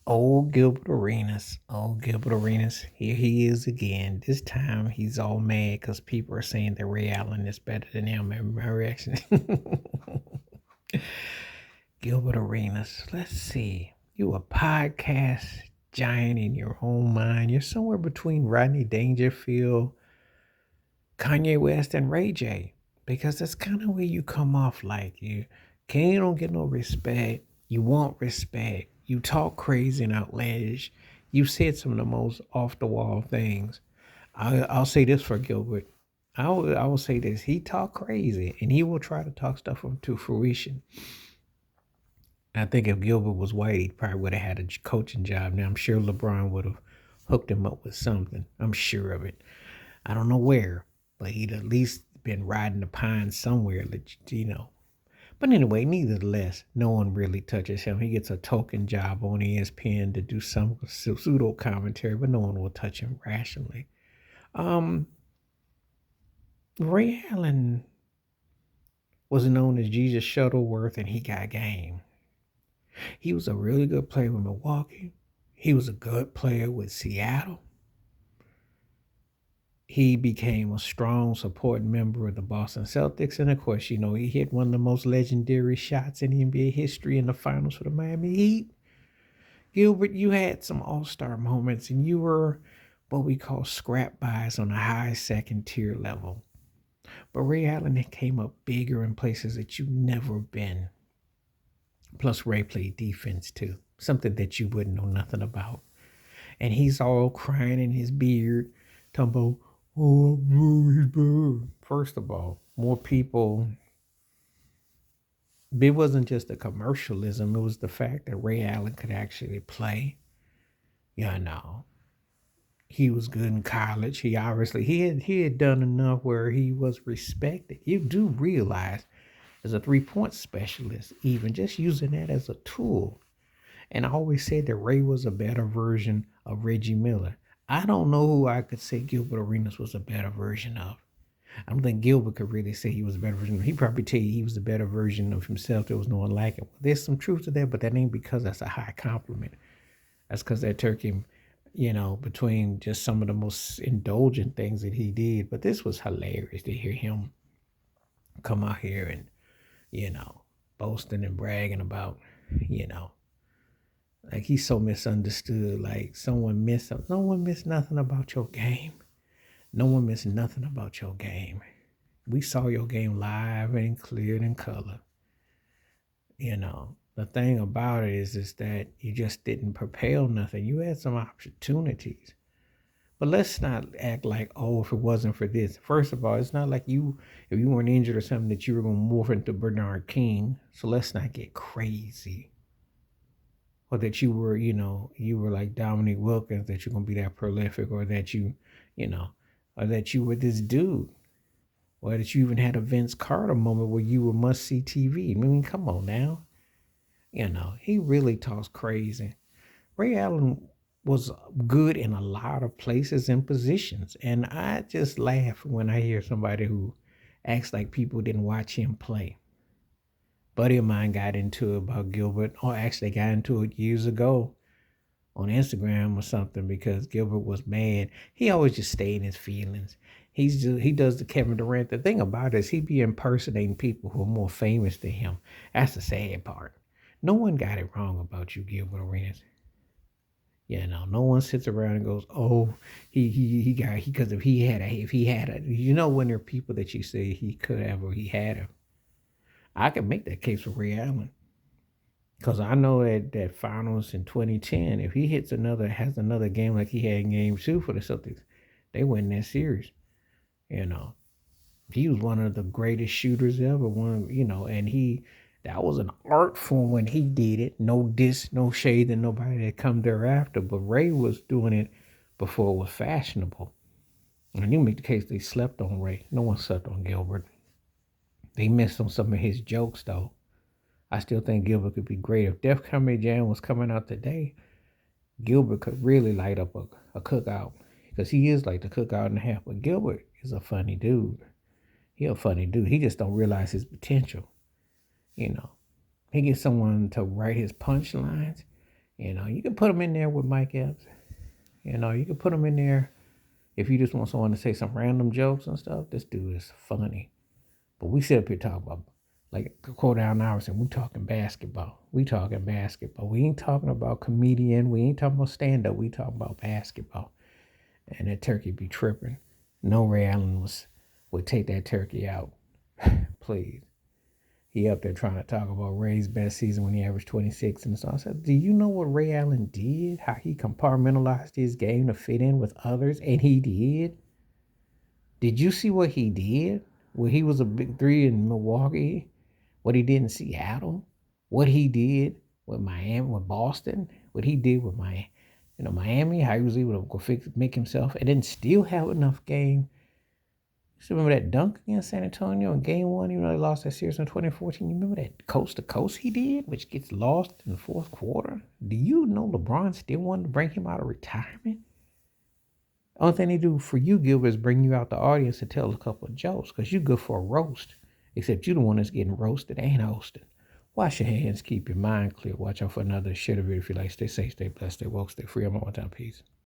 Old Gilbert Arenas. Old Gilbert Arenas. Here he is again. This time he's all mad because people are saying that Ray Allen is better than him. Remember my reaction? Gilbert Arenas. Let's see. You a podcast giant in your own mind. You're somewhere between Rodney Dangerfield, Kanye West, and Ray J. Because that's kind of where you come off like you. You don't get no respect. You want respect. You talk crazy and outlandish. You said some of the most off the wall things. I'll say this for Gilbert. I will say this. He talk crazy and he will try to talk stuff to fruition. I think if Gilbert was white, he probably would have had a coaching job. Now I'm sure LeBron would have hooked him up with something. I'm sure of it. I don't know where, but he'd at least been riding the pine somewhere, you know. But anyway, nevertheless, no one really touches him. He gets a token job on ESPN to do some pseudo commentary, but no one will touch him rationally. Um, Ray Allen was known as Jesus Shuttleworth, and he got game. He was a really good player with Milwaukee. He was a good player with Seattle. He became a strong supporting member of the Boston Celtics. And of course, you know, he hit one of the most legendary shots in NBA history in the finals for the Miami Heat. Gilbert, you had some all-star moments and you were what we call scrap buys on a high second tier level. But Ray Allen came up bigger in places that you've never been. Plus, Ray played defense too, something that you wouldn't know nothing about. And he's all crying in his beard, talking about, oh, he's bad. First of all, more people. It wasn't just the commercialism. It was the fact that Ray Allen could actually play. You know, he was good in college. He had done enough where he was respected. You do realize, as a 3-point specialist, even just using that as a tool. And I always said that Ray was a better version of Reggie Miller. I don't know who I could say Gilbert Arenas was a better version of. I don't think Gilbert could really say he was a better version. He'd probably tell you he was a better version of himself. There was no one like him. There's some truth to that, but that ain't because that's a high compliment. That's because that took him, you know, between just some of the most indulgent things that he did. But this was hilarious to hear him come out here and, you know, boasting and bragging about, you know, like he's so misunderstood. Like someone missed him. No one missed nothing about your game. No one missed nothing about your game. We saw your game live and clear and in color. You know, the thing about it is that you just didn't propel nothing. You had some opportunities. But let's not act like, oh, if it wasn't for this. First of all, it's not like if you weren't injured or something, that you were going to morph into Bernard King. So let's not get crazy. Or that you were, you know, you were like Dominique Wilkins, that you're going to be that prolific, or that you know, or that you were this dude, or that you even had a Vince Carter moment where you were must-see TV. I mean, come on now. You know, he really talks crazy. Ray Allen was good in a lot of places and positions, and I just laugh when I hear somebody who acts like people didn't watch him play. Buddy of mine got into it about Gilbert, or actually got into it years ago on Instagram or something, because Gilbert was mad. He always just stayed in his feelings. He does the Kevin Durant. The thing about it is he be impersonating people who are more famous than him. That's the sad part. No one got it wrong about you, Gilbert Arenas. You know, no one sits around and goes, "Oh, he got because if he had a, you know, when there are people that you say he could have or he had a." I can make that case for Ray Allen. Because I know that finals in 2010, if he has another game like he had in game 2 for the Celtics, they win that series. You know, he was one of the greatest shooters ever. And that was an art form when he did it. No diss, no shade, and nobody that come thereafter. But Ray was doing it before it was fashionable. And you make the case they slept on Ray. No one slept on Gilbert. They missed on some of his jokes, though. I still think Gilbert could be great. If Def Comedy Jam was coming out today, Gilbert could really light up a cookout, because he is like the cookout and a half. But Gilbert is a funny dude. He a funny dude. He just don't realize his potential. You know, he gets someone to write his punchlines. You can put him in there with Mike Epps. You can put him in there if you just want someone to say some random jokes and stuff. This dude is funny. But we sit up here talking about, like quote Allen Iverson, we talking basketball. We talking basketball. We ain't talking about comedian. We ain't talking about stand-up. We talking about basketball. And that turkey be tripping. No Ray Allen would take that turkey out. Please. He up there trying to talk about Ray's best season when he averaged 26 and so I said, do you know what Ray Allen did? How he compartmentalized his game to fit in with others? And he did. Did you see what he did? When he was a big three in Milwaukee, what he did in Seattle, what he did with Miami, with Boston, what he did with Miami, how he was able to make himself and then still have enough game. You remember that dunk against San Antonio in game one, even though they lost that series in 2014? You remember that coast to coast he did, which gets lost in the fourth quarter? Do you know LeBron still wanted to bring him out of retirement? Only thing they do for you, Gilbert, is bring you out the audience to tell a couple of jokes because you're good for a roast. Except you the one that's getting roasted and hosted. Wash your hands, keep your mind clear. Watch out for another shit video if you like. Stay safe, stay blessed, stay woke, stay free. I'm on one time. Peace.